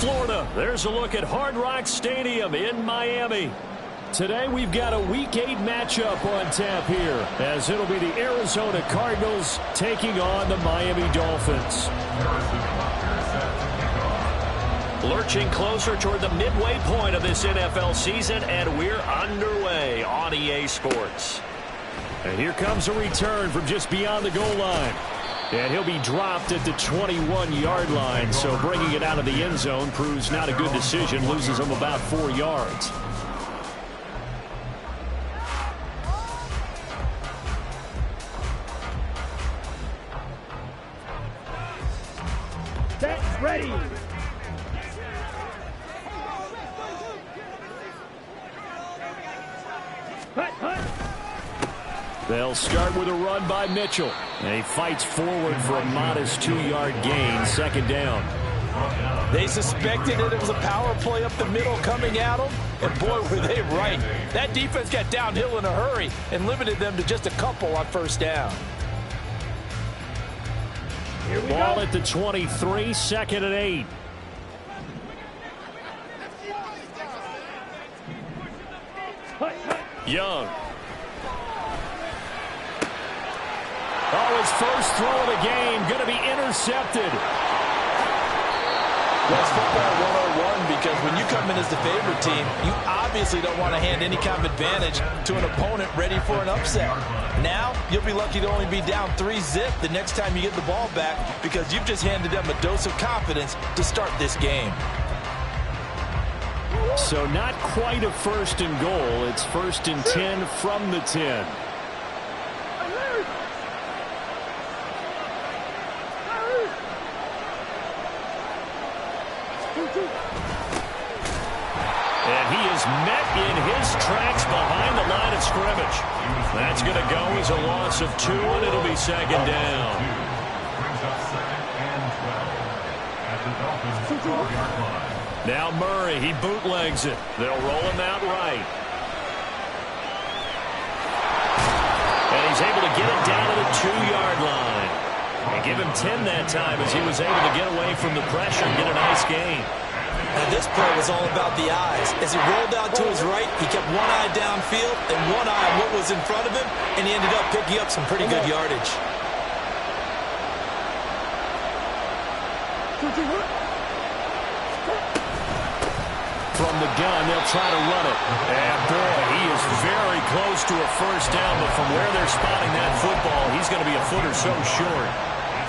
Florida. There's a look at Hard Rock Stadium in Miami. Today we've got a Week 8 matchup on tap here, as it'll be the Arizona Cardinals taking on the Miami Dolphins. Lurching closer toward the midway point of this NFL season, and we're underway on EA Sports. And here comes a return from just beyond the goal line. And he'll be dropped at the 21-yard line, so bringing it out of the end zone proves not a good decision, loses him about 4 yards. Set, ready. They'll start with a run by Mitchell. And he fights forward for a modest 2-yard gain, second down. They suspected that it was a power play up the middle coming at them, and boy, were they right. That defense got downhill in a hurry and limited them to just a couple on first down. Ball at the 23, second and 8. Young. Oh, his first throw of the game going to be intercepted. That's football 101, because when you come in as the favorite team, you obviously don't want to hand any kind of advantage to an opponent ready for an upset. Now, you'll be lucky to only be down 3-zip the next time you get the ball back, because you've just handed them a dose of confidence to start this game. So not quite a first and goal. It's first and 10 from the 10. And he is met in his tracks behind the line of scrimmage. That's going to go as a loss of 2, and it'll be second down. Now Murray, he bootlegs it. They'll roll him out right. And he's able to get it down to the 2-yard line. And give him 10 that time, as he was able to get away from the pressure and get a nice gain. Now this play was all about the eyes. As he rolled out to his right, he kept one eye downfield and one eye on what was in front of him, and he ended up picking up some pretty good yardage. From the gun, they'll try to run it. And boy, he is very close to a first down, but from where they're spotting that football, he's going to be a foot or so short.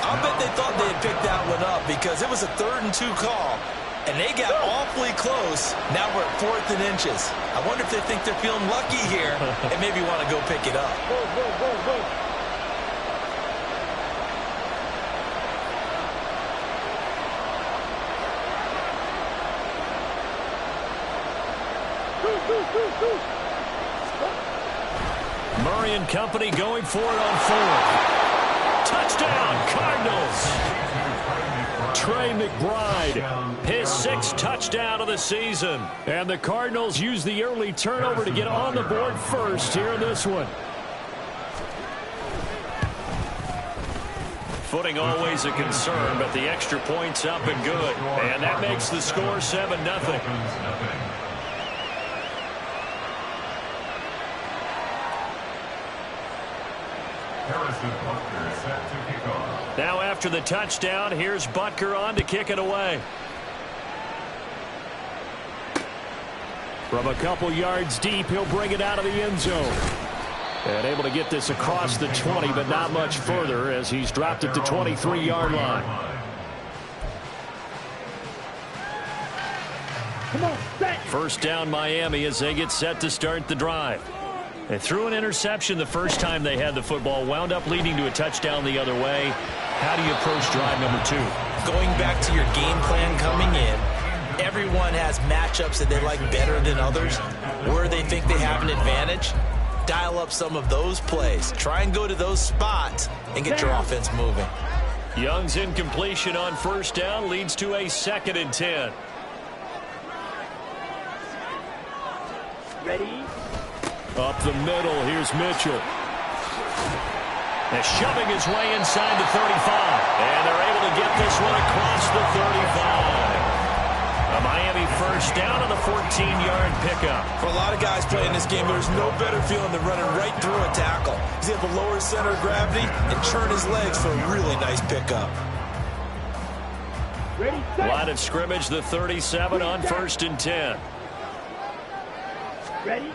I'll bet they thought they had picked that one up, because it was a 3rd and 2 call, and they got awfully close. Now we're at 4th and inches. I wonder if they think they're feeling lucky here and maybe want to go pick it up. Murray and company going for it on 4th. Touchdown, Cardinals. Trey McBride, his 6th touchdown of the season. And the Cardinals use the early turnover to get on the board first here in this one. Footing always a concern, but the extra point's up and good. And that makes the score 7-0. Now after the touchdown, here's Butker on to kick it away. From a couple yards deep, he'll bring it out of the end zone. And able to get this across the 20, but not much further, as he's dropped at the 23-yard line. Come on, set. First down Miami as they get set to start the drive. They threw an interception the first time they had the football, wound up leading to a touchdown the other way. How do you approach drive number 2? Going back to your game plan coming in, everyone has matchups that they like better than others, where they think they have an advantage. Dial up some of those plays. Try and go to those spots and get your offense moving. Young's incompletion on first down leads to a 2nd and 10. Ready? Up the middle, here's Mitchell. And shoving his way inside the 35. And they're able to get this one across the 35. first down on the 14-yard pickup. For a lot of guys playing this game, there's no better feeling than running right through a tackle. He's able to lower his center of gravity and turn his legs for a really nice pickup. Ready, set. Line of scrimmage, the 37 on 1st and 10. Ready.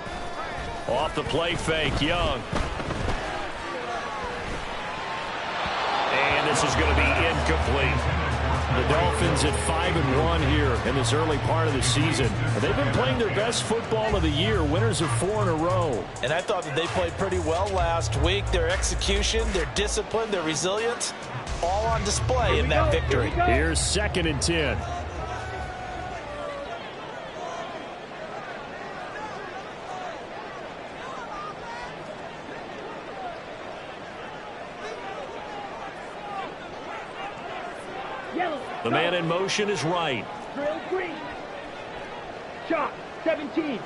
Off the play fake, Young. And this is going to be incomplete. The Dolphins at 5-1 here in this early part of the season. They've been playing their best football of the year, winners of 4 in a row. And I thought that they played pretty well last week. Their execution, their discipline, their resilience, all on display in that victory. Here's 2nd and 10. The man in motion is right. Drill green. Shot 17.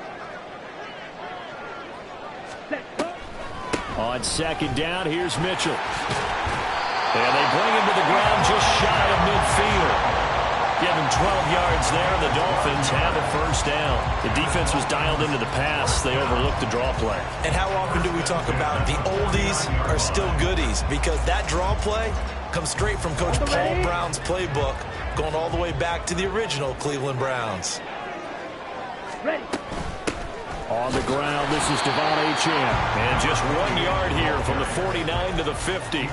Set. On 2nd down, here's Mitchell. And they bring him to the ground just shy of midfield. Give him 12 yards there. The Dolphins have a first down. The defense was dialed into the pass. They overlooked the draw play. And how often do we talk about the oldies are still goodies? Because that draw play comes straight from Coach Paul Brown's playbook, going all the way back to the original Cleveland Browns. Ready. On the ground, this is Devon Achane. And just 1 yard here from the 49 to the 50.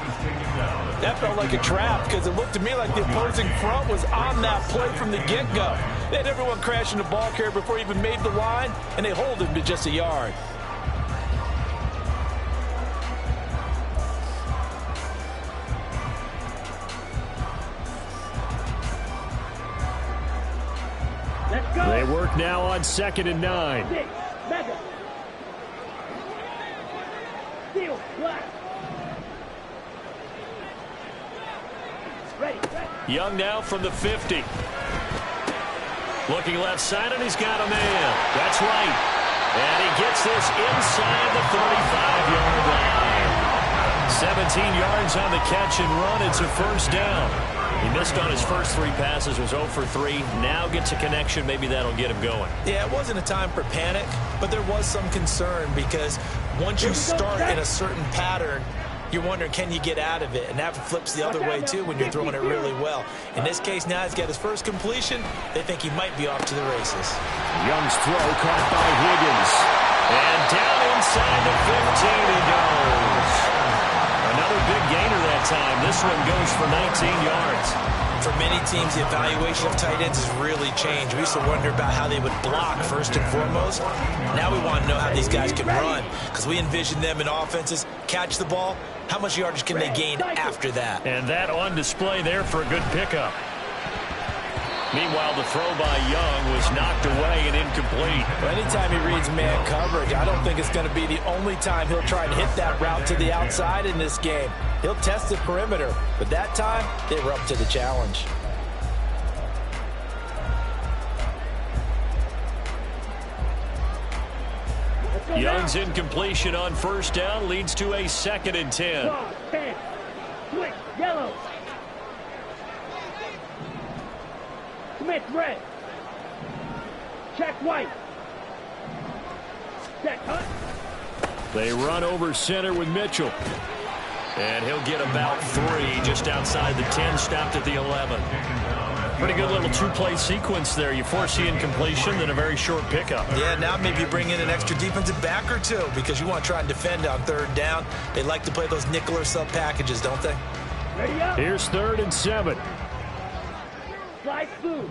That felt like a trap because it looked to me like the opposing front was on that play from the get-go. They had everyone crashing the ball carrier before he even made the line, and they hold him to just a yard. Let's go. They work now on 2nd and 9. 6. Madden. Steel. Black. Ready. Young now from the 50. Looking left side, and he's got a man. That's right. And he gets this inside the 35-yard line. 17 yards on the catch and run. It's a first down. He missed on his first 3 passes, was 0 for 3. Now gets a connection. Maybe that'll get him going. Yeah, it wasn't a time for panic, but there was some concern because once you start in a certain pattern, you're wondering, can you get out of it? And that flips the other way, too, when you're throwing it really well. In this case, now he's got his first completion. They think he might be off to the races. Young's throw caught by Higgins. And down inside the 15 he goes. Another big gainer that time. This one goes for 19 yards. For many teams, the evaluation of tight ends has really changed. We used to wonder about how they would block first and foremost. Now we want to know how these guys can run because we envision them in offenses catch the ball. How much yardage can they gain after that? And that on display there for a good pickup. Meanwhile, the throw by Young was knocked away and incomplete. Well, anytime he reads man coverage, I don't think it's going to be the only time he'll try and hit that route to the outside in this game. He'll test the perimeter, but that time, they were up to the challenge. Young's incompletion on first down leads to a 2nd and 10. Switch, yellow. Smith, red. Check white. Set, cut. They run over center with Mitchell. And he'll get about 3 just outside the 10, stopped at the 11. Pretty good little 2-play sequence there. You force the incompletion, then a very short pickup. Yeah, now maybe you bring in an extra defensive back or 2 because you want to try and defend on 3rd down. They like to play those nickel or sub packages, don't they? Ready up. Here's 3rd and 7. Slide through.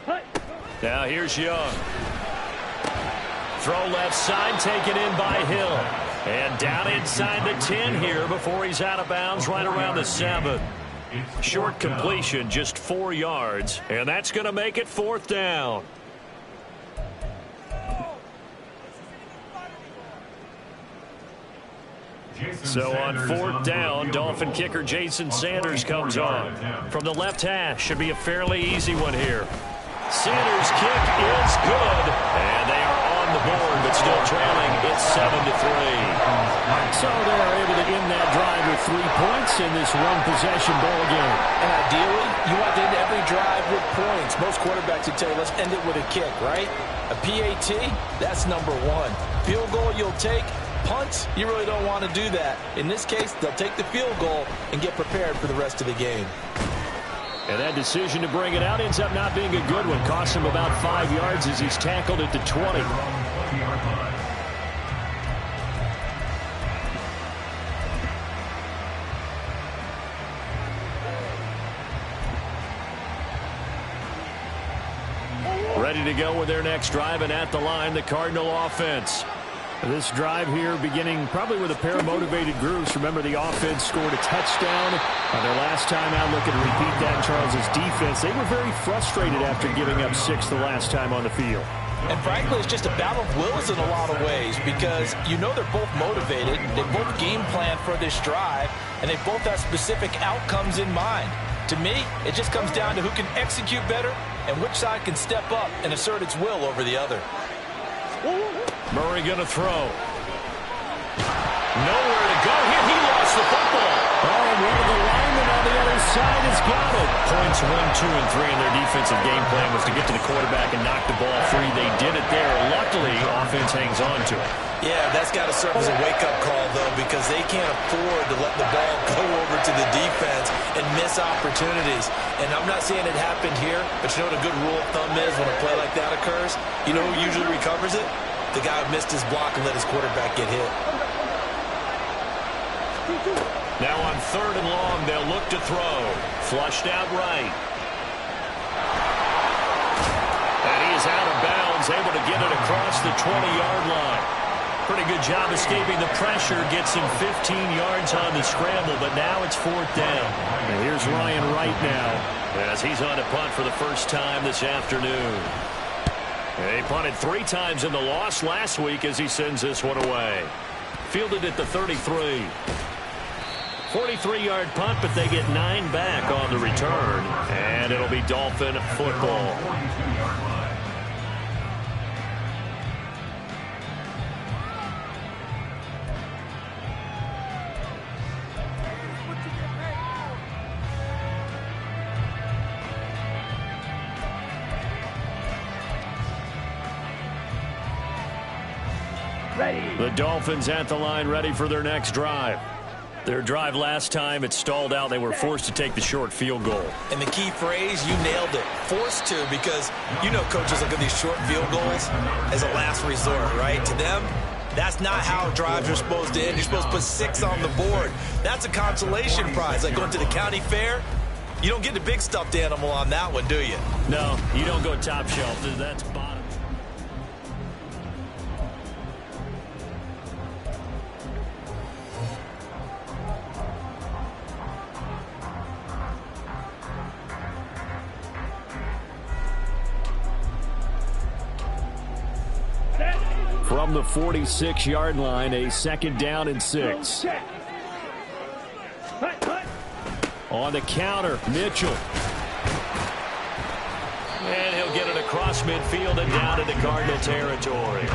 Hut. Now here's Young. Throw left side, taken in by Hill. And down inside the 10 here before he's out of bounds right around the 7. Short completion, just 4 yards. And that's going to make it 4th down. So on 4th down, Dolphin kicker Jason Sanders comes on. From the left hash, should be a fairly easy one here. Sanders' kick is good. And they are on the board, but still trailing. It's 7-3. So they're able to end that drive with 3 points in this one-possession ball game. And ideally, you want to end every drive 100 points. Most quarterbacks would tell you, let's end it with a kick, right? A PAT, that's number one. Field goal you'll take. Punts, you really don't want to do that. In this case, they'll take the field goal and get prepared for the rest of the game. And that decision to bring it out ends up not being a good one. Costs him about 5 yards as he's tackled at the 20. Ready to go with their next drive, and at the line, the Cardinal offense. This drive here beginning probably with a pair of motivated groups. Remember, the offense scored a touchdown on their last time out. Looking to repeat that in Charles's defense. They were very frustrated after giving up 6 the last time on the field. And frankly, it's just a battle of wills in a lot of ways because you know they're both motivated. They both game plan for this drive, and they both have specific outcomes in mind. To me, it just comes down to who can execute better and which side can step up and assert its will over the other. Murray going to throw. Nowhere to go here. He lost the football. Oh, and one of the linemen on the other side has got it. Points 1, 2, and 3 in their defensive game plan was to get to the quarterback and knock the ball free. They did it there. Luckily, offense hangs on to it. Yeah, that's got to serve as a wake-up call, though, because they can't afford to let the ball go over to the defense and miss opportunities. And I'm not saying it happened here, but you know what a good rule of thumb is when a play like that occurs? You know who usually recovers it? The guy who missed his block and let his quarterback get hit. Now on 3rd and long, they'll look to throw. Flushed out right. And he is out of bounds, able to get it across the 20-yard line. Pretty good job escaping the pressure. Gets him 15 yards on the scramble, but now it's 4th down. And here's Ryan Wright now as he's on a punt for the first time this afternoon. And he punted 3 times in the loss last week as he sends this one away. Fielded at the 33. 43-yard punt, but they get 9 back on the return. And it'll be Dolphin football. The Dolphins at the line, ready for their next drive. Their drive last time, it stalled out. They were forced to take the short field goal. And the key phrase, you nailed it. Forced to, because you know coaches look at these short field goals as a last resort, right? To them, that's not how drives are supposed to end. You're supposed to put 6 on the board. That's a consolation prize. Like going to the county fair, you don't get the big stuffed animal on that one, do you? No, you don't go top shelf. That's bottom. From the 46-yard line, a 2nd down and 6. On the counter, Mitchell. And he'll get it across midfield and down into Cardinal territory.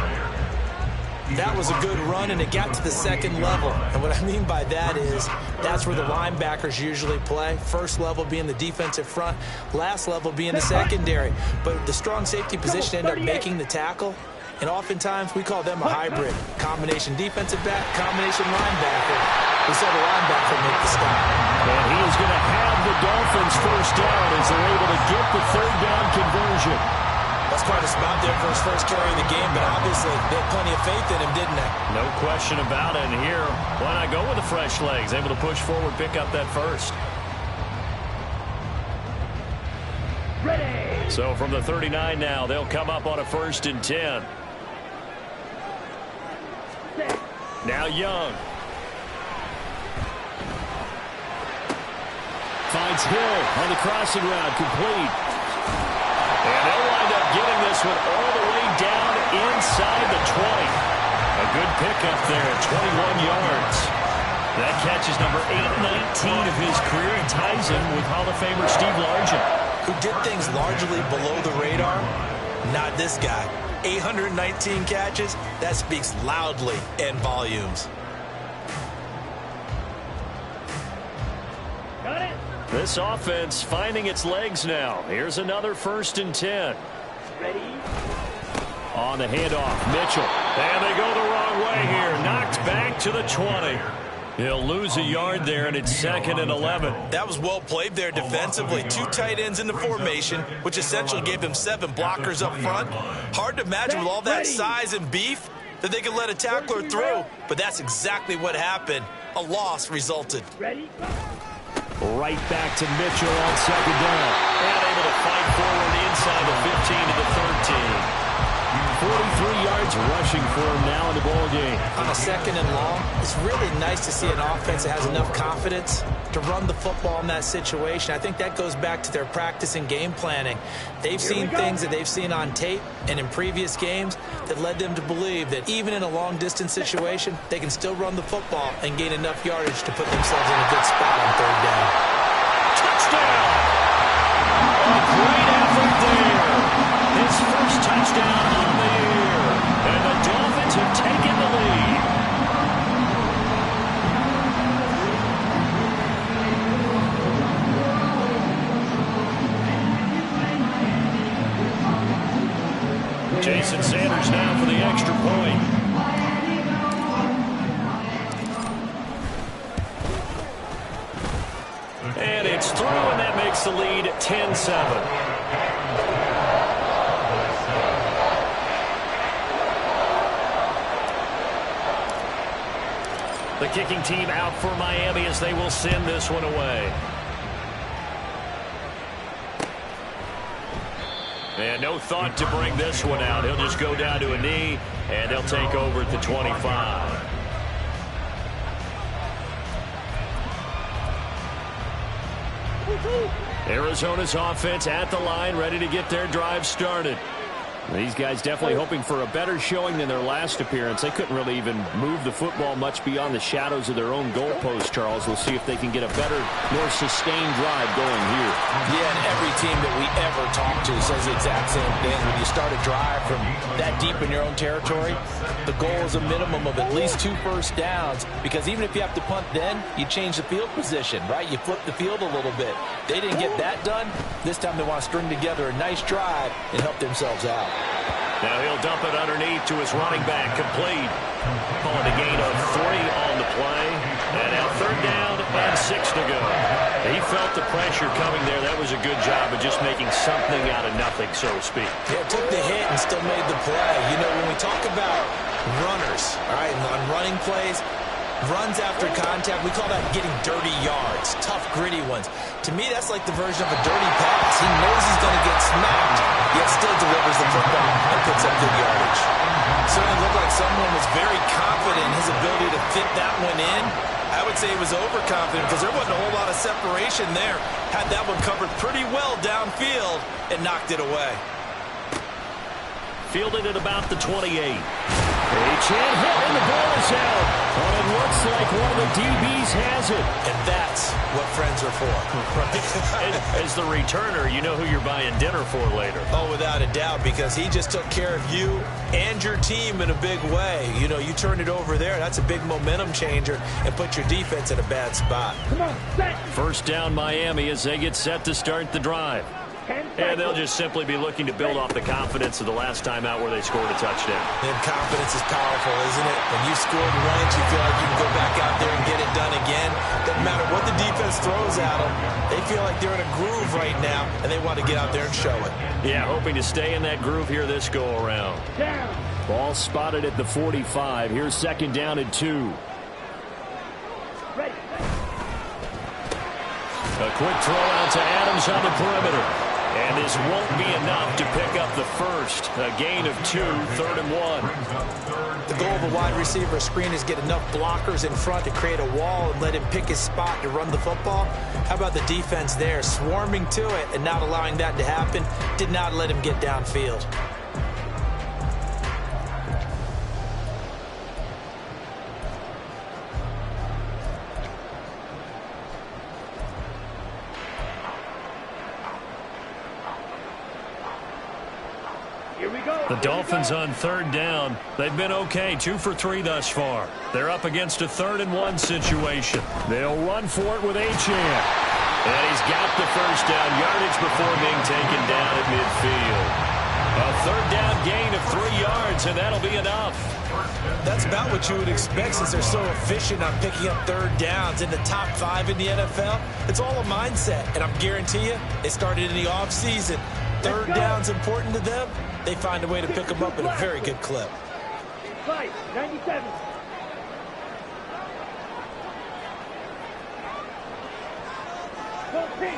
That was a good run, and it got to the 2nd level. And what I mean by that is that's where the linebackers usually play. First level being the defensive front, last level being the secondary. But the strong safety position ended up making the tackle. And oftentimes, we call them a hybrid. Combination defensive back, combination linebacker. We saw the linebacker make the stop. And he is going to have the Dolphins first down as they're able to get the 3rd down conversion. That's quite a spot there for his first carry of the game, but obviously they had plenty of faith in him, didn't they? No question about it. And here, why not go with the fresh legs? Able to push forward, pick up that first. Ready. So from the 39 now, they'll come up on a 1st and 10. Now Young. Finds Hill on the crossing route, complete. And they'll wind up getting this one all the way down inside the 20. A good pickup there at 21 yards. That catch is number 819 of his career and ties him with Hall of Famer Steve Largent. Who did things largely below the radar? Not this guy. 819 catches, that speaks loudly in volumes. Got it. This offense finding its legs now. Here's another 1st and 10. Ready? On the handoff, Mitchell. And they go the wrong way here. Knocked back to the 20. He'll lose a yard there, and it's 2nd and 11. That was well played there defensively. 2 tight ends in the formation, which essentially gave them 7 blockers up front. Hard to imagine with all that size and beef that they could let a tackler through, but that's exactly what happened. A loss resulted. Ready? Right back to Mitchell on 2nd down. And able to fight forward inside the 15 to the 13. 43 yards rushing for him now in the ball game. On a 2nd and long, it's really nice to see an offense that has enough confidence to run the football in that situation. I think that goes back to their practice and game planning. They've seen things that they've seen on tape and in previous games that led them to believe that even in a long-distance situation, they can still run the football and gain enough yardage to put themselves in a good spot on 3rd down. Touchdown! A great effort there. His first touchdown on the year. And the Dolphins have taken the lead. Jason Sanders now for the extra point. And it's through, and that makes the lead 10-7. The kicking team out for Miami as they will send this one away. And no thought to bring this one out. He'll just go down to a knee, and they'll take over at the 25. Arizona's offense at the line, ready to get their drive started. These guys definitely hoping for a better showing than their last appearance. They couldn't really even move the football much beyond the shadows of their own goalpost, Charles. We'll see if they can get a better, more sustained drive going here. Yeah, and every team that we ever talk to says the exact same thing. When you start a drive from that deep in your own territory, the goal is a minimum of at least 2 first downs, because even if you have to punt then, you change the field position, right? You flip the field a little bit. They didn't get that done. This time they want to string together a nice drive and help themselves out. Now he'll dump it underneath to his running back, complete. Calling a gain of 3 on the play. And now 3rd down and 6 to go. He felt the pressure coming there. That was a good job of just making something out of nothing, so to speak. Yeah, took the hit and still made the play. You know, when we talk about runners, all right, on running plays, runs after contact, we call that getting dirty yards, tough, gritty ones. To me, that's like the version of a dirty pass. He knows he's going to get smacked, yet still delivers the football and puts up good yardage. Certainly looked like someone was very confident in his ability to fit that one in. I would say he was overconfident because there wasn't a whole lot of separation there. Had that one covered pretty well downfield and knocked it away. Fielded at about the 28. Achane hit, and the ball is out. Well, it looks like one of the DBs has it. And that's what friends are for. As the returner, you know who you're buying dinner for later. Oh, without a doubt, because he just took care of you and your team in a big way. You know, you turn it over there, that's a big momentum changer, and put your defense in a bad spot. Come on, set. 1st down Miami as they get set to start the drive. And they'll just simply be looking to build off the confidence of the last time out where they scored a touchdown. And confidence is powerful, isn't it? When you scored once, you feel like you can go back out there and get it done again. Doesn't matter what the defense throws at them. They feel like they're in a groove right now, and they want to get out there and show it. Yeah, hoping to stay in that groove here this go-around. Down. Ball spotted at the 45. Here's 2nd down and 2. Ready. A quick throw out to Adams on the perimeter. And this won't be enough to pick up the first. A gain of 2, 3rd and 1. The goal of a wide receiver screen is get enough blockers in front to create a wall and let him pick his spot to run the football. How about the defense there, swarming to it and not allowing that to happen? Did not let him get downfield. The Dolphins on 3rd down. They've been okay, 2 for 3 thus far. They're up against a 3rd and 1 situation. They'll run for it with Achane. And he's got the first down yardage before being taken down at midfield. A third down gain of 3 yards, and that'll be enough. That's about what you would expect since they're so efficient on picking up third downs in the top 5 in the NFL. It's all a mindset, and I guarantee you, it started in the offseason. Third down's important to them. They find a way to pick them up at a very good clip. 97.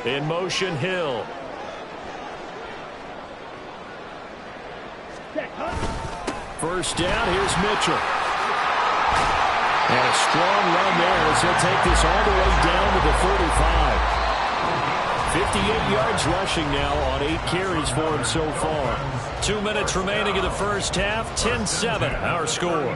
In motion, Hill. First down, here's Mitchell. And a strong run there as he'll take this all the way down to the 45. 58 yards rushing now on 8 carries for him so far. 2 minutes remaining in the first half. 10-7, our score.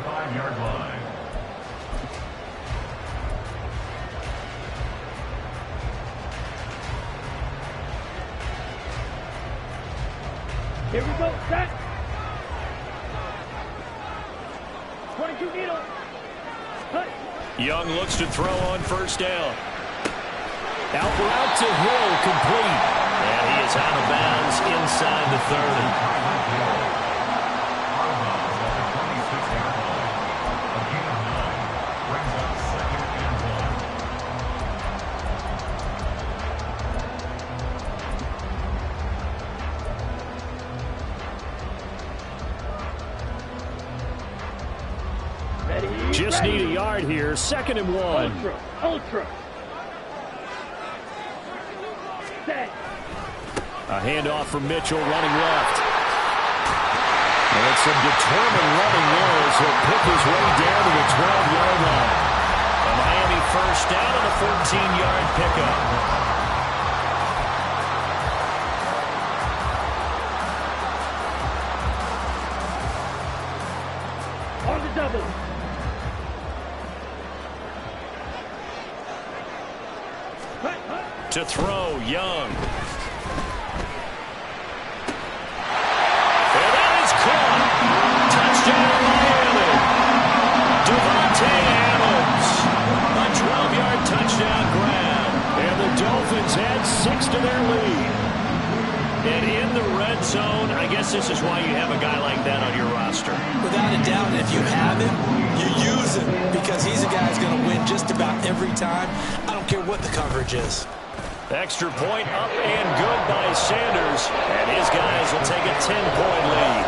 Here we go, set. 22 needle. Cut. Young looks to throw on first down. Out route to Hill, complete. And he is out of bounds inside the 30. Just need a yard here. 2nd and 1. Ultra. Set. A handoff from Mitchell running left. And some determined running there as he'll pick his way down to the 12-yard line. A Miami first down and a 14-yard pickup. On the double. To throw, Young. And that is caught. Touchdown, Miami. Devontae Adams. A 12-yard touchdown grab. And the Dolphins add 6 to their lead. And in the red zone, I guess this is why you have a guy like that on your roster. Without a doubt, if you have him, you use him because he's a guy who's going to win just about every time. I don't care what the coverage is. Extra point up and good by Sanders. And his guys will take a 10-point lead.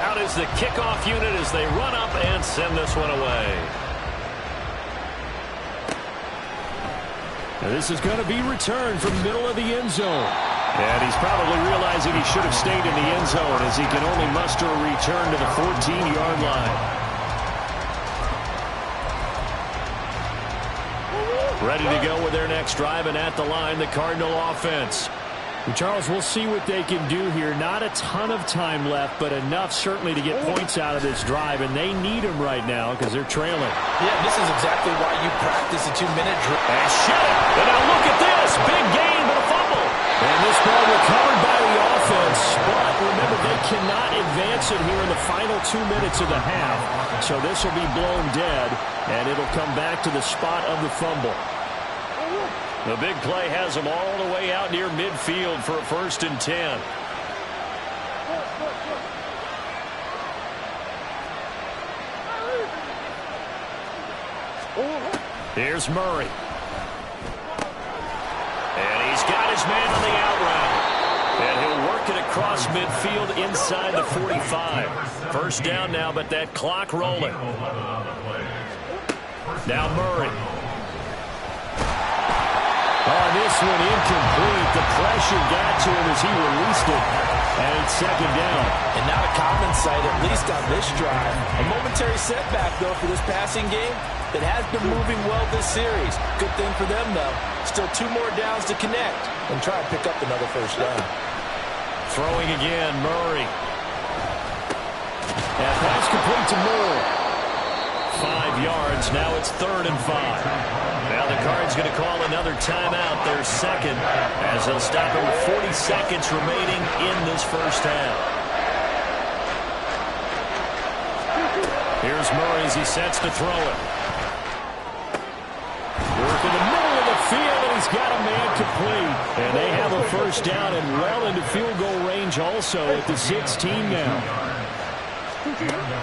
Out is the kickoff unit as they run up and send this one away. Now this is going to be returned from middle of the end zone. And he's probably realizing he should have stayed in the end zone as he can only muster a return to the 14-yard line. Ready to go with their next drive, and at the line, the Cardinal offense. Charles, we'll see what they can do here. Not a ton of time left, but enough certainly to get points out of this drive, and they need them right now because they're trailing. Yeah, this is exactly why you practice a 2-minute drill. And shut it! And now look at this! Big gain, but a fumble! And this ball recovered by the offense, but remember, they cannot advance it here in the final 2 minutes of the half. So this will be blown dead, and it'll come back to the spot of the fumble. The big play has them all the way out near midfield for a 1st and 10. Here's Murray. And he's got his man on the out route. And he'll work it across midfield inside the 45. 1st down now, but that clock rolling. Now Murray. Oh, this one incomplete. The pressure got to him as he released it. And it's 2nd down. And not a common sight, at least on this drive. A momentary setback, though, for this passing game that has been moving well this series. Good thing for them, though. Still 2 more downs to connect and try and pick up another 1st down. Throwing again, Murray. And pass complete to Moore. 5 yards. Now it's 3rd and 5. Now the Cards going to call another timeout, their 2nd, as they'll stop it with 40 seconds remaining in this 1st half. Here's Murray as he sets to throw it. Work in the middle of the field, and he's got a man complete. And they have a first down and well into field goal range also at the 16 now.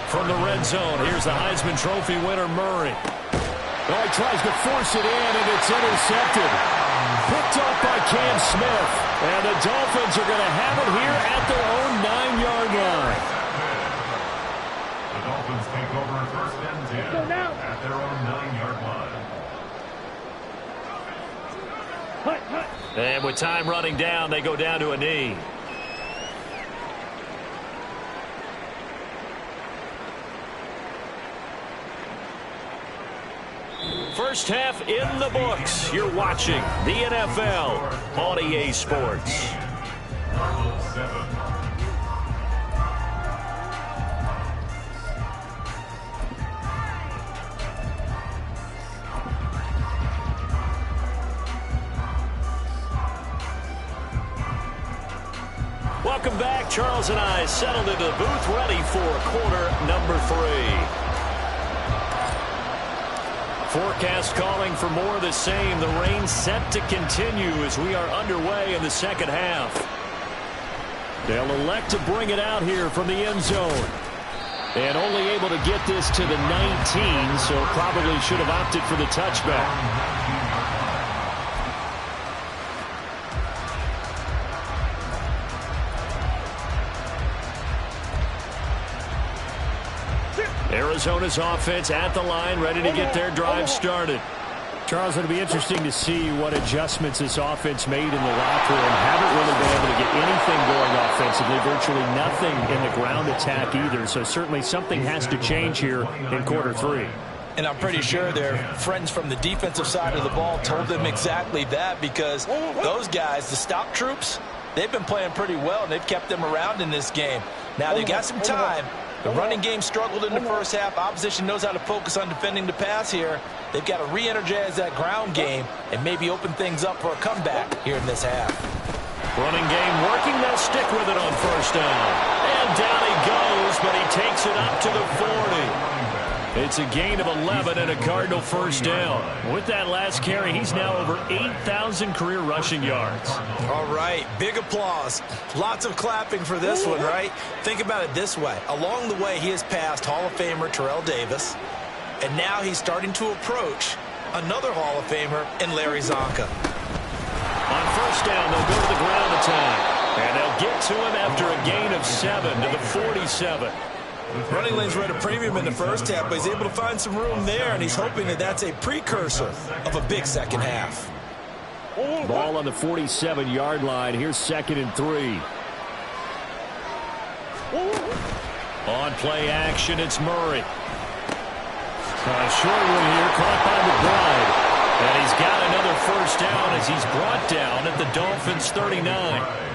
From the red zone, here's the Heisman Trophy winner, Murray. Oh, he tries to force it in, and it's intercepted. Picked off by Cam Smith. And the Dolphins are going to have it here at their own 9-yard line. The Dolphins take over first and 10 at their own 9-yard line. And with time running down, they go down to a knee. First half in the books. You're watching the NFL on EA Sports. Welcome back. Charles and I settled into the booth, ready for quarter number 3. Forecast calling for more of the same. The rain set to continue as we are underway in the second half. They'll elect to bring it out here from the end zone. And only able to get this to the 19, so probably should have opted for the touchback. Arizona's offense at the line, ready to get their drive started. Charles, it'll be interesting to see what adjustments this offense made in the locker room. Haven't really been able to get anything going offensively, virtually nothing in the ground attack either. So certainly something has to change here in quarter 3. And I'm pretty sure their friends from the defensive side of the ball told them exactly that, because those guys, the stop troops, they've been playing pretty well, and they've kept them around in this game. Now, they've got some time. The running game struggled in the first half. Opposition knows how to focus on defending the pass here. They've got to re-energize that ground game and maybe open things up for a comeback here in this half. Running game working. They'll stick with it on first down. And down he goes, but he takes it up to the 40. It's a gain of 11 and a Cardinal first down. With that last carry, he's now over 8,000 career rushing yards. All right, big applause. Lots of clapping for this one, right? Think about it this way. Along the way, he has passed Hall of Famer Terrell Davis, and now he's starting to approach another Hall of Famer in Larry Zonka. On first down, they'll go to the ground attack, and they'll get to him after a gain of 7 to the 47. Running lanes were at a premium in the first half, but he's able to find some room there, and he's hoping that that's a precursor of a big second half. Ball on the 47-yard line. Here's 2nd and 3. On play action, it's Murray. Short one here, caught by McBride. And he's got another first down as he's brought down at the Dolphins' 39.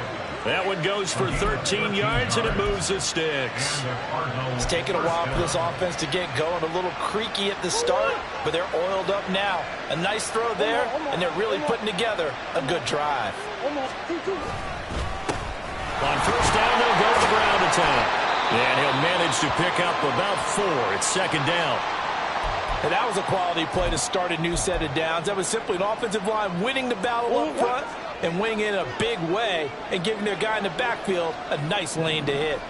That one goes for 13 yards, and it moves the sticks. It's taken a while for this offense to get going. A little creaky at the start, but they're oiled up now. A nice throw there, and they're really putting together a good drive. On first down, they'll go to the ground attack. And he'll manage to pick up about 4. It's 2nd down. And that was a quality play to start a new set of downs. That was simply an offensive line winning the battle up front and winning in a big way and giving their guy in the backfield a nice lane to hit.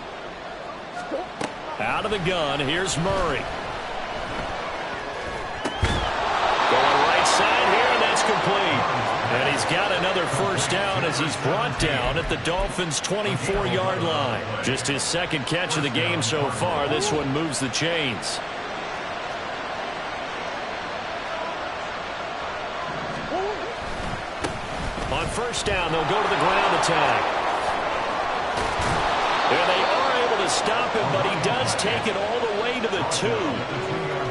Out of the gun, here's Murray. Going right side here, and that's complete. And he's got another first down as he's brought down at the Dolphins' 24-yard line. Just his 2nd catch of the game so far. This one moves the chains. On first down, they'll go to the ground attack. And they are able to stop him, but he does take it all the way to the 2.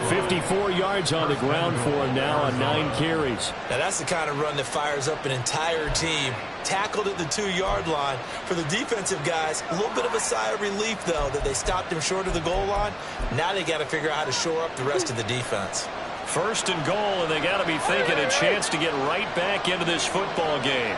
54 yards on the ground for him now on 9 carries. Now that's the kind of run that fires up an entire team. Tackled at the 2-yard line. For the defensive guys, a little bit of a sigh of relief, though, that they stopped him short of the goal line. Now they got to figure out how to shore up the rest of the defense. 1st and goal, and they got to be thinking a chance to get right back into this football game.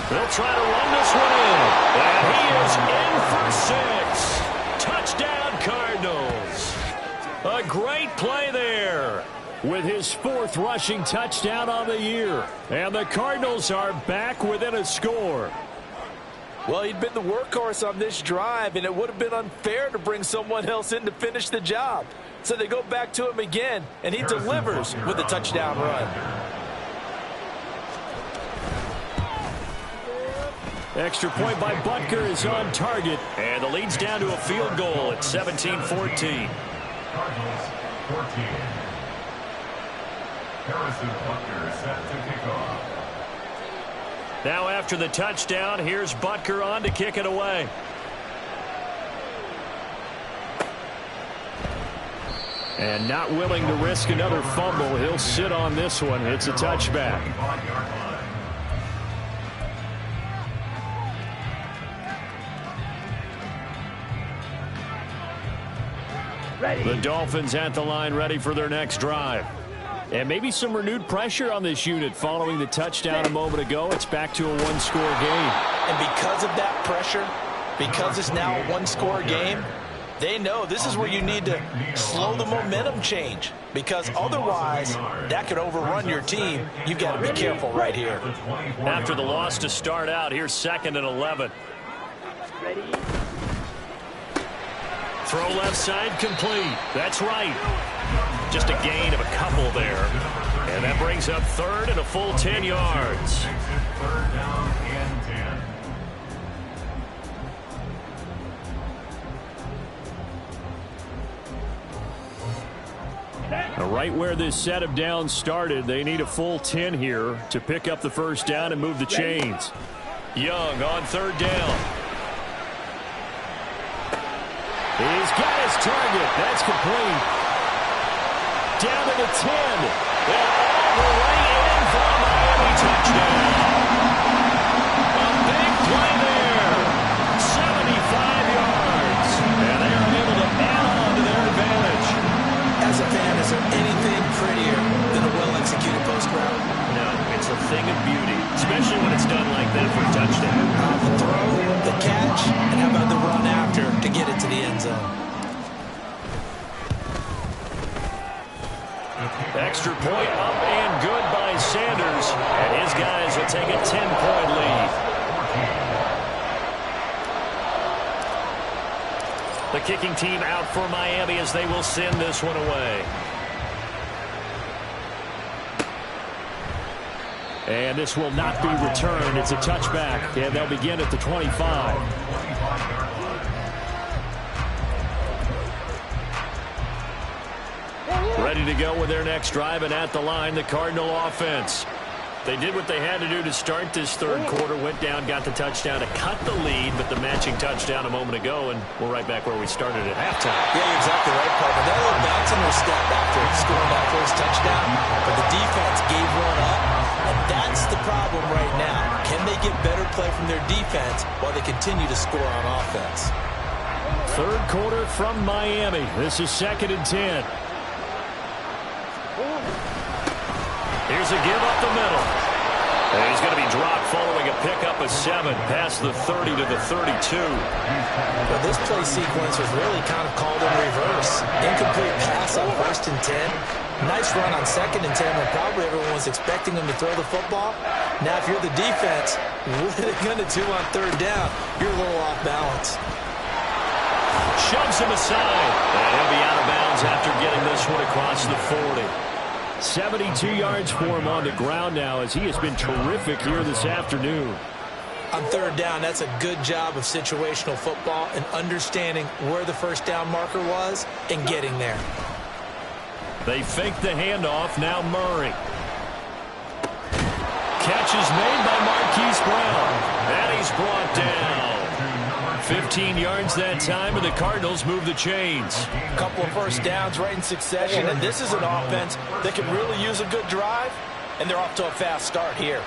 They'll try to run this one in. And he is in for 6. Touchdown, Cardinals. A great play there with his 4th rushing touchdown on the year. And the Cardinals are back within a score. Well, he'd been the workhorse on this drive, and it would have been unfair to bring someone else in to finish the job. So they go back to him again, and he delivers with a touchdown run. Extra point by Butker is on target, and the lead's down to a field goal at 17-14. Cardinals 14. Harrison Butker set to kick off. Now after the touchdown, here's Butker on to kick it away. And not willing to risk another fumble, he'll sit on this one. It's a touchback. Ready. The Dolphins at the line, ready for their next drive. And maybe some renewed pressure on this unit following the touchdown a moment ago. It's back to a one-score game. And because of that pressure, because it's now a one-score game, they know this is where you need to slow the momentum change, because otherwise that could overrun your team. You've got to be careful right here. After the loss to start out, here's 2nd and 11. Ready. Throw left side complete. That's right. Just a gain of a couple there. And that brings up 3rd and a full 10 yards. 3rd down and 10. Now, right where this set of downs started, they need a full 10 here to pick up the first down and move the chains. Young on 3rd down. He's got his target. That's complete. Down to the 10. And all the way in for a Miami touchdown. A big play there. 75 yards. And they are able to add on to their advantage. As a fan, is there anything prettier than a well-executed post route? No, it's a thing of beauty, especially when it's done like that for a touchdown. The throw, the catch, and how about the run after to get it to the end zone? Extra point up and good by Sanders. And his guys will take a 10-point lead. The kicking team out for Miami as they will send this one away. And this will not be returned. It's a touchback, and they'll begin at the 25. Ready to go with their next drive, and at the line, the Cardinal offense. They did what they had to do to start this 3rd quarter, went down, got the touchdown to cut the lead, but the matching touchdown a moment ago, and we're right back where we started at halftime. Yeah, you're exactly right, Parker. They're a little bounce in their step after scoring that first touchdown, but the defense gave one up, and that's the problem right now. Can they get better play from their defense while they continue to score on offense? 3rd quarter from Miami. This is 2nd and 10. Here's a give up the middle. And he's going to be dropped following a pickup of 7 past the 30 to the 32. Well, this play sequence was really kind of called in reverse. Incomplete pass on 1st and 10. Nice run on 2nd and 10 when probably everyone was expecting him to throw the football. Now, if you're the defense, what are they going to do on 3rd down? You're a little off balance. Shoves him aside. And he'll be out of bounds after getting this one across the 40. 72 yards for him on the ground now, as he has been terrific here this afternoon. On 3rd down, that's a good job of situational football and understanding where the first down marker was and getting there. They fake the handoff. Now Murray. Catch is made by Marquise Brown. And he's brought down. 15 yards that time, and the Cardinals move the chains. A couple of first downs right in succession, and this is an offense that can really use a good drive, and they're off to a fast start here.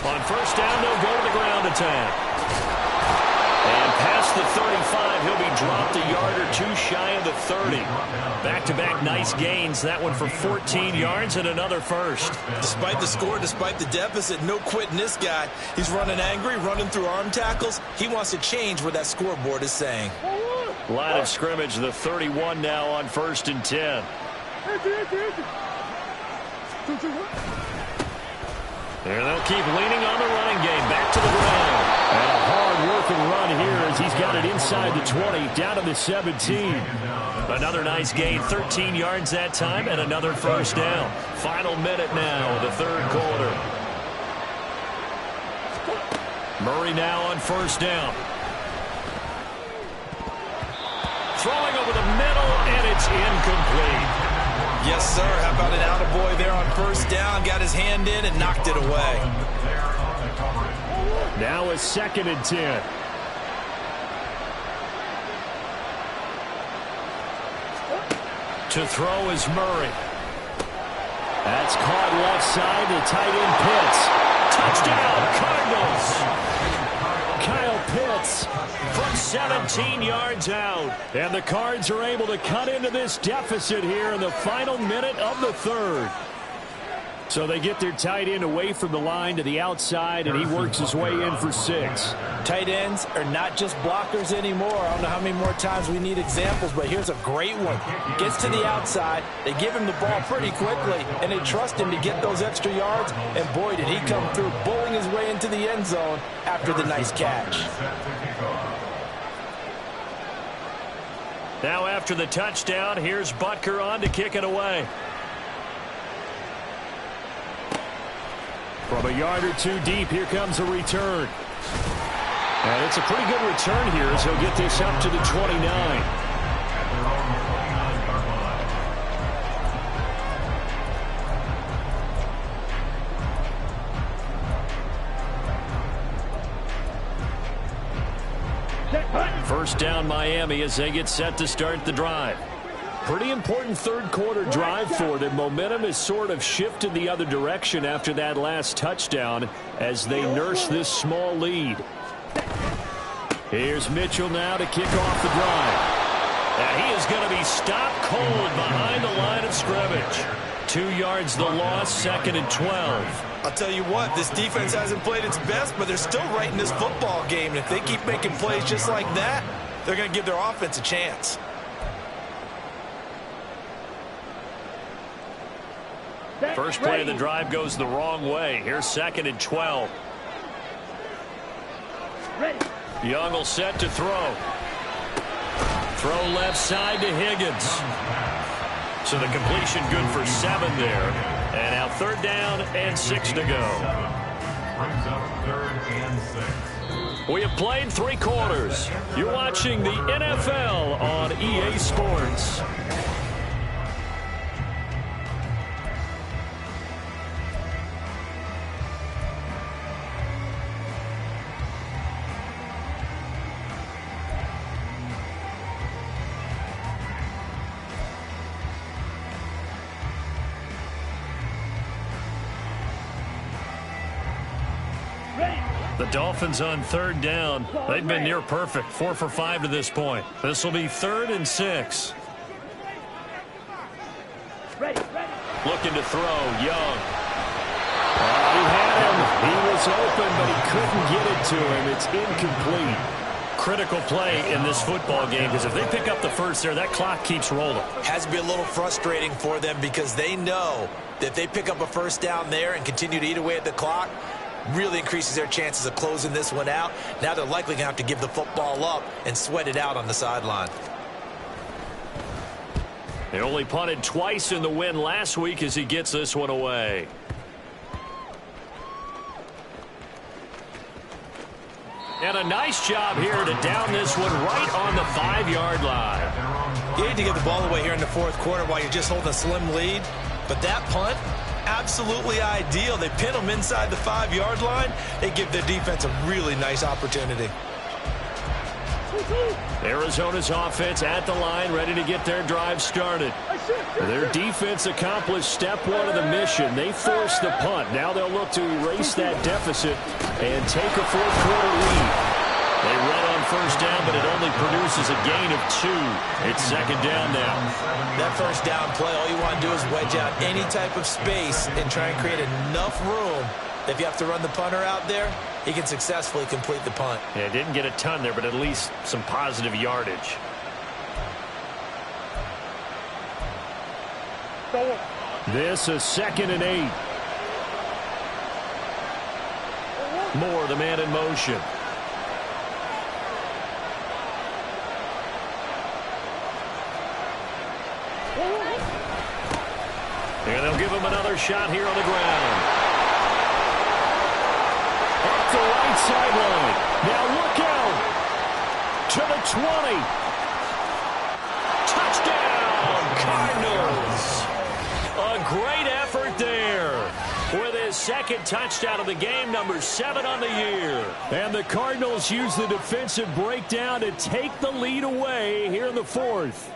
On 1st down, they'll go to the ground attack. And past the 35 and he'll be dropped a yard or two shy of the 30. Back-to-back nice gains. That one for 14 yards and another first. Despite the score, despite the deficit, no quitting this guy. He's running angry, running through arm tackles. He wants to change what that scoreboard is saying. Line of scrimmage, the 31 now on 1st and 10. And they'll keep leaning on the running game. Back to the ground. And a hard-working run here as he's got it inside the 20, down to the 17. Another nice gain, 13 yards that time, and another first down. Final minute now of the third quarter. Murray now on first down. Throwing over the middle, and it's incomplete. Yes, sir. How about an attaboy there on first down? Got his hand in and knocked it away. Now a 2nd and 10. To throw is Murray. That's caught left side. The tight end Pitts. Touchdown, Cardinals. Kyle Pitts from 17 yards out. And the Cards are able to cut into this deficit here in the final minute of the third. So they get their tight end away from the line to the outside, and he works his way in for 6. Tight ends are not just blockers anymore. I don't know how many more times we need examples, but here's a great one. Gets to the outside, they give him the ball pretty quickly, and they trust him to get those extra yards, and boy, did he come through, bowling his way into the end zone after the nice catch. Now after the touchdown, here's Butker on to kick it away. From a yard or two deep, here comes a return. And it's a pretty good return here as he'll get this up to the 29. First down Miami as they get set to start the drive. Pretty important third quarter drive for them. Momentum has sort of shifted the other direction after that last touchdown as they nurse this small lead. Here's Mitchell now to kick off the drive. And he is going to be stopped cold behind the line of scrimmage. 2 yards the loss, 2nd and 12. I'll tell you what, this defense hasn't played its best, but they're still right in this football game. And if they keep making plays just like that, they're going to give their offense a chance. First play of the drive goes the wrong way. Here's 2nd and 12. Young will set to throw. Throw left side to Higgins. So the completion good for 7 there. And now 3rd down and 6 to go. Brings up 3rd and 6. We have played 3 quarters. You're watching the NFL on EA Sports. The Dolphins on 3rd down. They've been near perfect. 4 for 5 to this point. This will be 3rd and 6. Looking to throw. Young. He had him. He was open, but he couldn't get it to him. It's incomplete. Critical play in this football game because if they pick up the first there, that clock keeps rolling. Has to be a little frustrating for them because they know that if they pick up a first down there and continue to eat away at the clock, really increases their chances of closing this one out. Now they're likely going to have to give the football up and sweat it out on the sideline. They only punted twice in the win last week as he gets this one away. And a nice job here to down this one right on the 5-yard line. You need to get the ball away here in the 4th quarter while you're just holding a slim lead. But that punt, absolutely ideal. They pin them inside the 5-yard line. They give their defense a really nice opportunity. Arizona's offense at the line, ready to get their drive started. Their defense accomplished step 1 of the mission. They forced the punt. Now they'll look to erase that deficit and take a 4th quarter lead. They run on first down, but it only produces a gain of 2. It's second down now. That first down play, all you want to do is wedge out any type of space and try and create enough room. If you have to run the punter out there, he can successfully complete the punt. Yeah, didn't get a ton there, but at least some positive yardage. This is 2nd and 8. Moore, the man in motion. And they'll give him another shot here on the ground. Off the right sideline. Now look out. To the 20. Touchdown, Cardinals. A great effort there. With his second touchdown of the game, number 7 on the year. And the Cardinals use the defensive breakdown to take the lead away here in the 4th.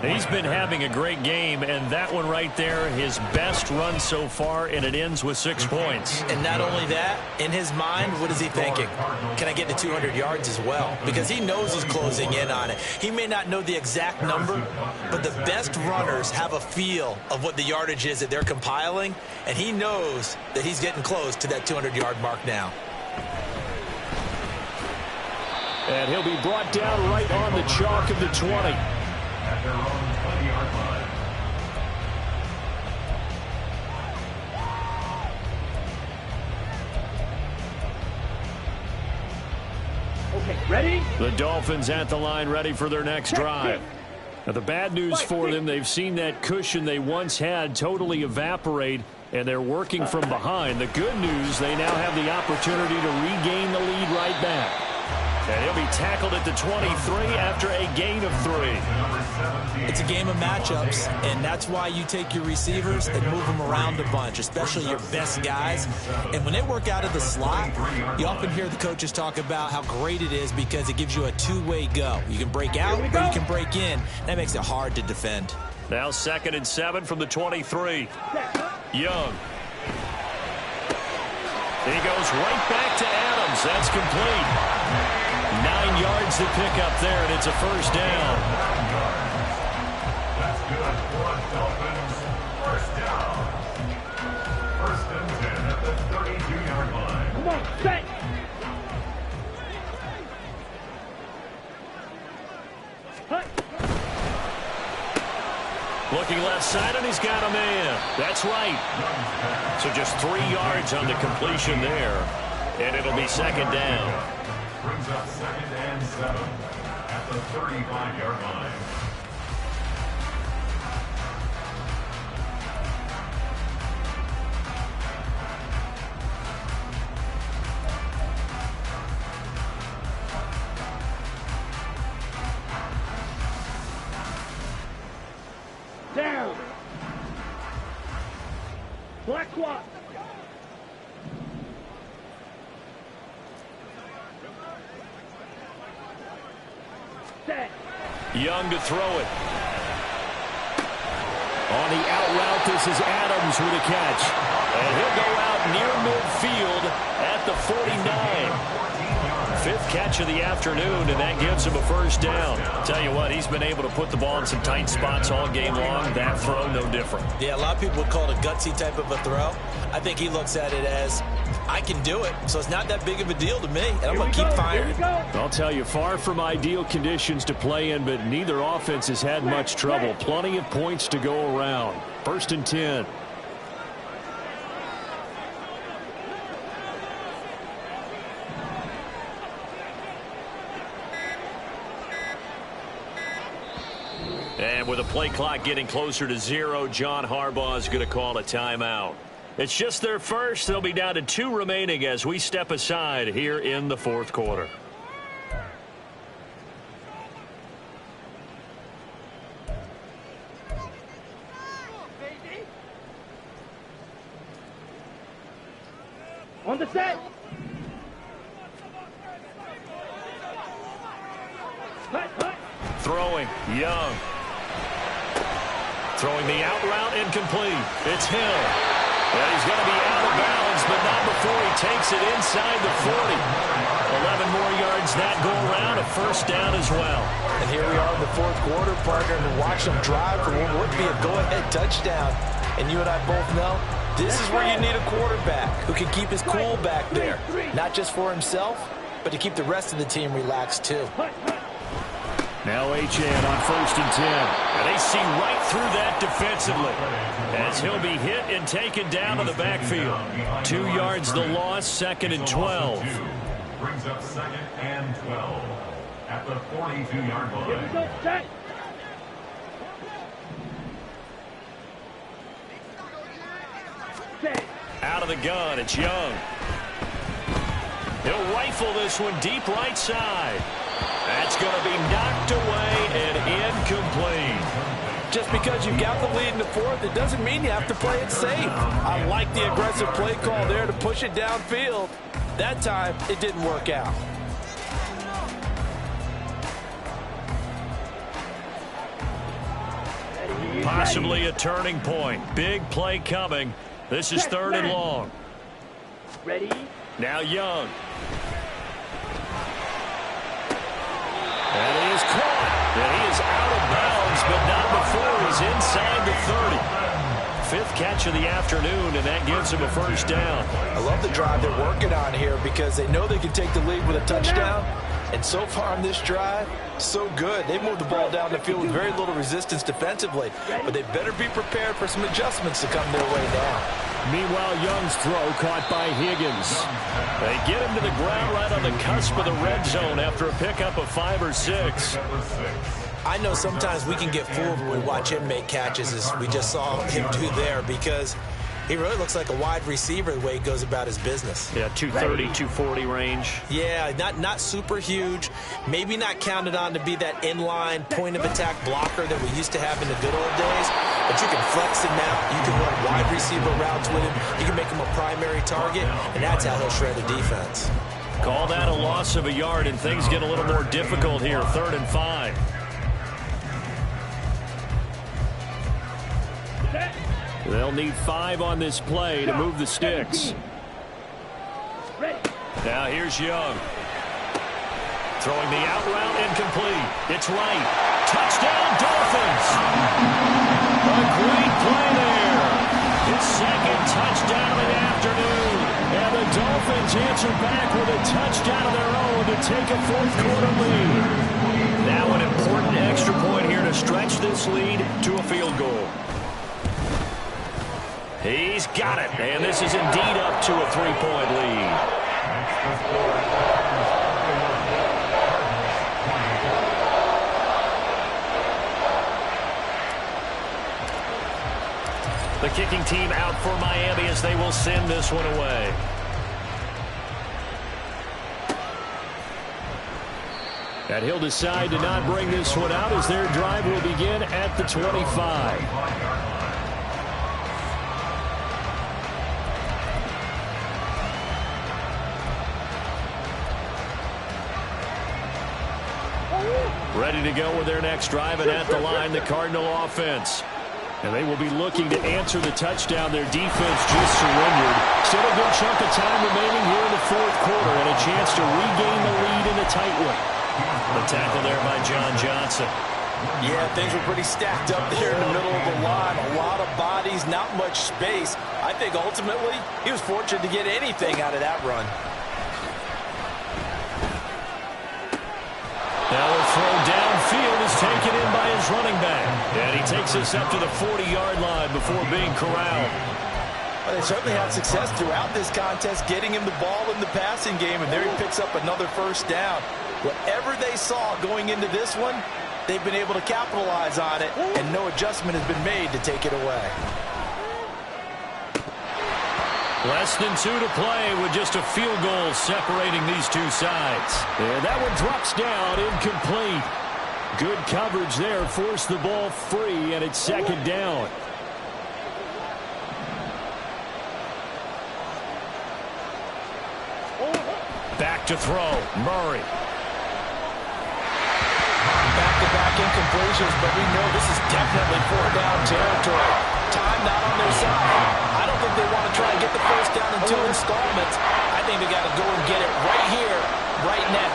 He's been having a great game, and that one right there, his best run so far, and it ends with 6 points. And not only that, in his mind, what is he thinking? Can I get to 200 yards as well? Because he knows he's closing in on it. He may not know the exact number, but the best runners have a feel of what the yardage is that they're compiling, and he knows that he's getting close to that 200-yard mark now. And he'll be brought down right on the chalk of the 20. At their own 20-yard line. Okay, ready? The Dolphins at the line, ready for their next drive. Now, the bad news for them, they've seen that cushion they once had totally evaporate, and they're working from behind. The good news, they now have the opportunity to regain the lead right back. And he'll be tackled at the 23 after a gain of 3. It's a game of matchups, and that's why you take your receivers and move them around a bunch, especially your best guys. And when they work out of the slot, you often hear the coaches talk about how great it is because it gives you a two-way go. You can break out or you can break in. That makes it hard to defend. Now 2nd and 7 from the 23. Young. He goes right back to Adams. That's complete. 9 yards to pick up there, and it's a first down. That's good for a Dolphins first down. 1st and 10 at the 32-yard line. Come on, set. Looking left side, and he's got a man. That's right. So just 3 yards on the completion there, and it'll be 2nd down. Brings up 2nd and 7 at the 35-yard line. Down. Black squad. Set. Young to throw it. On the out route, this is Adams with a catch. And he'll go out near midfield at the 49. 5th catch of the afternoon, and that gives him a first down. Tell you what, he's been able to put the ball in some tight spots all game long. That throw, no different. Yeah, a lot of people would call it a gutsy type of a throw. I think he looks at it as, I can do it, so it's not that big of a deal to me, and I'm going to keep firing. I'll tell you, far from ideal conditions to play in, but neither offense has had much trouble. Plenty of points to go around. 1st and 10. And with the play clock getting closer to 0, John Harbaugh is going to call a timeout. It's just their first. They'll be down to 2 remaining as we step aside here in the 4th quarter. On the set. Throwing, Young. Throwing the out route, incomplete. It's Hill. And he's going to be out of bounds but not before he takes it inside the 40. 11 more yards that go around, a first down as well. And here we are in the fourth quarter, partner, and watch them drive for what would be a go-ahead touchdown. And you and I both know this is where you need a quarterback who can keep his cool back there, not just for himself, but to keep the rest of the team relaxed too. Now Achane on 1st and 10. And they see right through that defensively as he'll be hit and taken down to the backfield. 2 yards the loss, 2nd and 12. Brings up 2nd and 12 at the 42-yard line. Here we go, set. Set. Out of the gun, it's Young. He'll rifle this one deep right side. That's going to be knocked away and incomplete. Just because you've got the lead in the fourth, it doesn't mean you have to play it safe. I like the aggressive play call there to push it downfield. That time, it didn't work out. Possibly a turning point. Big play coming. This is 3rd and long. Ready? Now Young. And he is caught. And he is out of bounds, but not before he's inside the 30. 5th catch of the afternoon, and that gives him a first down. I love the drive they're working on here because they know they can take the lead with a touchdown. And so far on this drive, so good. They've moved the ball down the field with very little resistance defensively. But they better be prepared for some adjustments to come their way now. Meanwhile, Young's throw caught by Higgins. They get him to the ground right on the cusp of the red zone after a pickup of 5 or 6. I know sometimes we can get fooled when we watch him make catches, as we just saw him do there, because he really looks like a wide receiver the way he goes about his business. Yeah, 230, 240 range. Yeah, not super huge. Maybe not counted on to be that inline point-of-attack blocker that we used to have in the good old days. But you can flex him out. You can run wide receiver routes with him. You can make him a primary target, and that's how he'll shred the defense. Call that a loss of a yard, and things get a little more difficult here. 3rd and 5. They'll need 5 on this play to move the sticks. Now here's Young. Throwing the out route incomplete. It's right. Touchdown, Dolphins. A great play there. His 2nd touchdown of the afternoon. And the Dolphins answer back with a touchdown of their own to take a 4th quarter lead. Now an important extra point here to stretch this lead to a field goal. He's got it, and this is indeed up to a 3-point lead. The kicking team out for Miami as they will send this one away. And he'll decide to not bring this one out as their drive will begin at the 25. Ready to go with their next drive, and at the line, the Cardinal offense. And they will be looking to answer the touchdown. Their defense just surrendered. Still a good chunk of time remaining here in the 4th quarter, and a chance to regain the lead in a tight one. The tackle there by John Johnson. Yeah, things were pretty stacked up there in the middle of the line. A lot of bodies, not much space. I think ultimately he was fortunate to get anything out of that run. Now a throw downfield is taken in by his running back. And he takes us up to the 40-yard line before being corralled. Well, they certainly had success throughout this contest, getting him the ball in the passing game, and there he picks up another first down. Whatever they saw going into this one, they've been able to capitalize on it, and no adjustment has been made to take it away. Less than 2 to play with just a field goal separating these two sides. And that one drops down, incomplete. Good coverage there, forced the ball free, and it's 2nd down. Back to throw, Murray. Back-to-back incompletions, but we know this is definitely 4th down territory. Time not on their side. I don't think they want to try and get the first down until this installments. I think they got to go and get it right here, right now.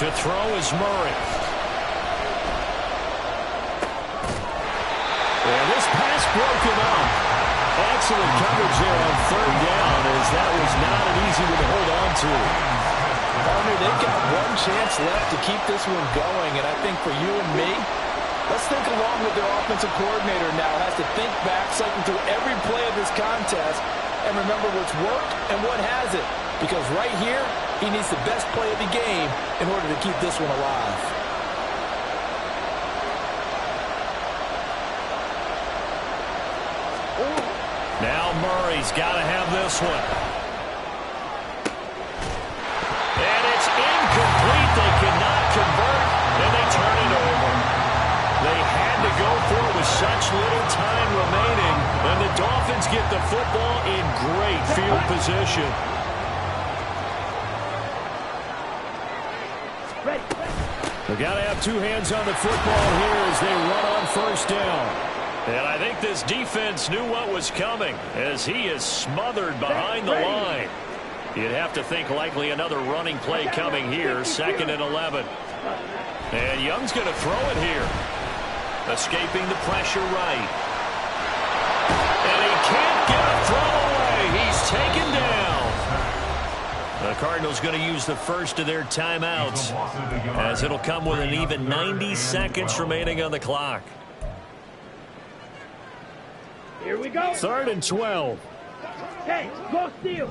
To throw is Murray. And this pass broken up. Excellent coverage there on third down, as that was not an easy one to hold on to. Partner, they've got one chance left to keep this one going, and I think for you and me, let's think along with their offensive coordinator now. Has to think back, cycle through every play of this contest, and remember what's worked and what hasn't. Because right here, he needs the best play of the game in order to keep this one alive. Now Murray's got to have this one. And it's incomplete. They cannot convert, and they turn it over. They had to go for it with such little time remaining, and the Dolphins get the football in great field position. They've got to have two hands on the football here as they run on first down. And I think this defense knew what was coming as he is smothered behind the line. You'd have to think likely another running play coming here, 2nd and 11. And Young's going to throw it here. Escaping the pressure right. And he can't get a throw away. He's taken down. The Cardinals going to use the first of their timeouts, as it'll come with an even 90 seconds remaining on the clock. Here we go. 3rd and 12. Hey, go steal.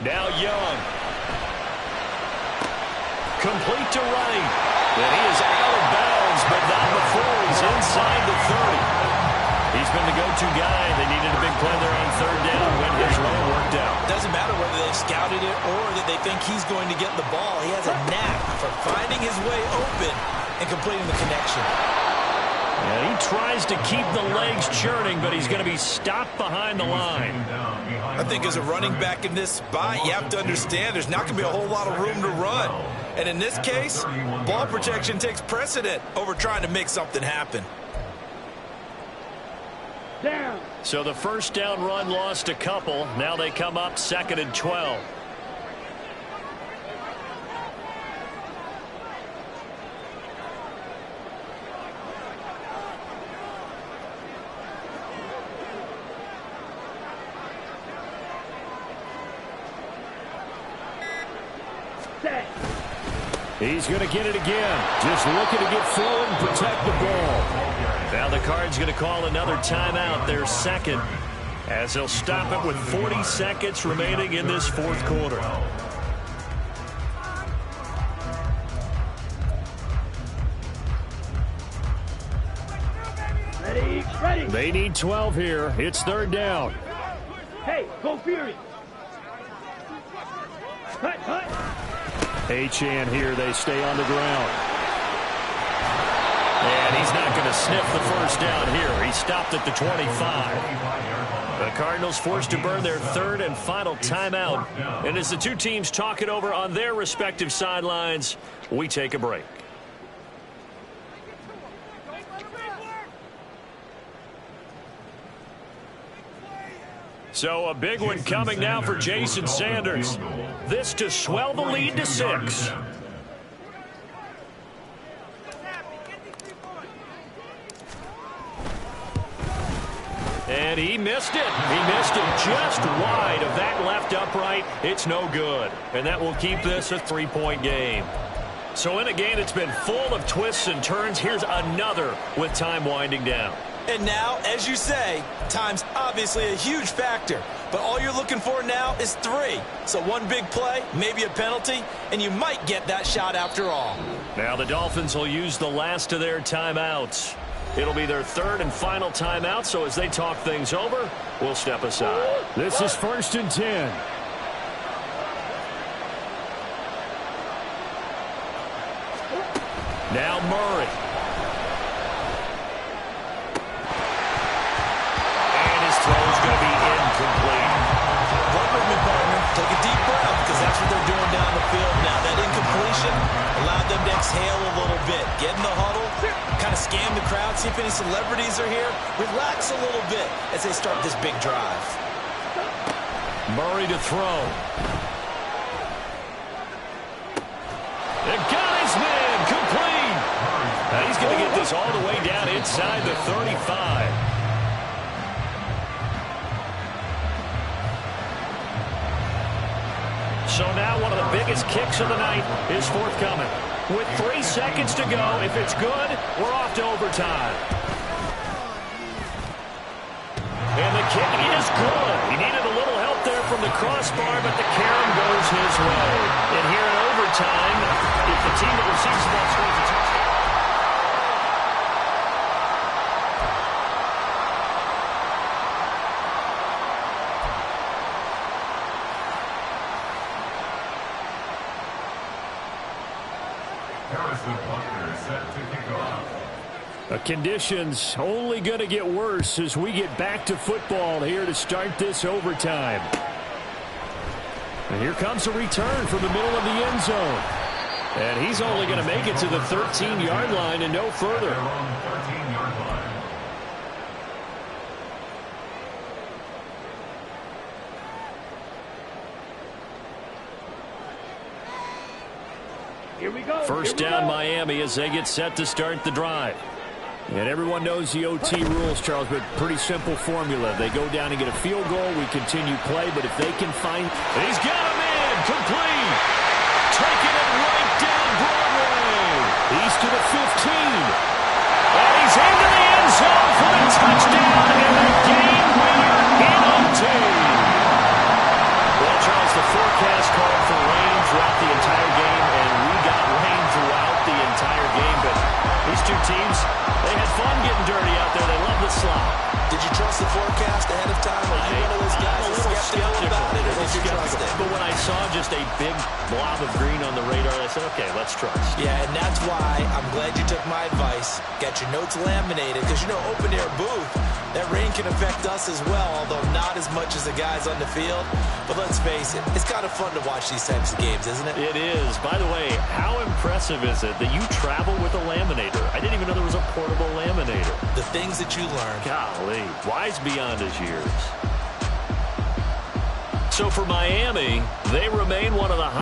Now Young. Complete to right. And he is out of bounds, but not before he's inside the 30. He's been the go-to guy. They needed a big play there on third down when his run worked out. Doesn't matter whether they've scouted it or that they think he's going to get the ball. He has a knack for finding his way open and completing the connection. And he tries to keep the legs churning, but he's going to be stopped behind the line. I think as a running back in this spot, you have to understand there's not going to be a whole lot of room to run. And in this case, ball protection takes precedent over trying to make something happen. Down. So the first down run lost a couple. Now they come up 2nd and 12. Set. He's going to get it again. Just looking to get forward and protect the ball. Now the Cards going to call another timeout, their second, as they'll stop it with 40 seconds remaining in this fourth quarter. Ready. They need 12 here. It's 3rd down. Hey, go Fury. Cut. Achane here. They stay on the ground. And he's not going to sniff the first down here. He stopped at the 25. The Cardinals forced to burn their 3rd and final timeout. And as the two teams talk it over on their respective sidelines, we take a break. So a big one coming now for Jason Sanders. This to swell the lead to 6. And he missed it. He missed it just wide of that left upright. It's no good. And that will keep this a 3-point game. So in a game that's been full of twists and turns, here's another with time winding down. And now, as you say, time's obviously a huge factor. But all you're looking for now is 3. So one big play, maybe a penalty, and you might get that shot after all. Now the Dolphins will use the last of their timeouts. It'll be their 3rd and final timeout, so as they talk things over, we'll step aside. This is 1st and 10. Now Murray. And his throw is going to be incomplete. Work with me, partner. Take a deep breath. see if any celebrities are here. Relax a little bit as they start this big drive. Murray to throw. And got his man complete. Now he's going to get this all the way down inside the 35. So now one of the biggest kicks of the night is forthcoming. With 3 seconds to go, if it's good, we're off to overtime. And the kick is good. He needed a little help there from the crossbar, but the carom goes his way. And here in overtime, if the team that receives the ball scores a touchdown. Conditions only going to get worse as we get back to football here to start this overtime. And here comes a return from the middle of the end zone. And he's only going to make it to the 13-yard line and no further. Here we go. First down, Miami, as they get set to start the drive. And everyone knows the OT rules, Charles, but pretty simple formula. They go down and get a field goal. We continue play, but if they can find... He's got him in, complete. Taking it right down Broadway. He's to the 15. And he's into the end zone for the touchdown and the game winner in OT. Well, Charles, the forecast called for rain throughout the entire game, and we got rain throughout the entire game, but these two teams... They had fun getting dirty out there. They love the slide. Did you trust the forecast ahead of time? Or are you one of those guys I'm a little skeptical about it, or did you trust it? But when I saw just a big blob of green on the radar, I said, okay, let's trust. Yeah, and that's why I'm glad you took my advice. Get your notes laminated, because, you know, open-air booth, that rain can affect us as well, although not as much as the guys on the field. But let's face it, it's kind of fun to watch these types of games, isn't it? It is. By the way, how impressive is it that you travel with a laminator? I didn't even know there was a portable laminator. The things that you learn. Golly, wise beyond his years. So for Miami, they remain one of the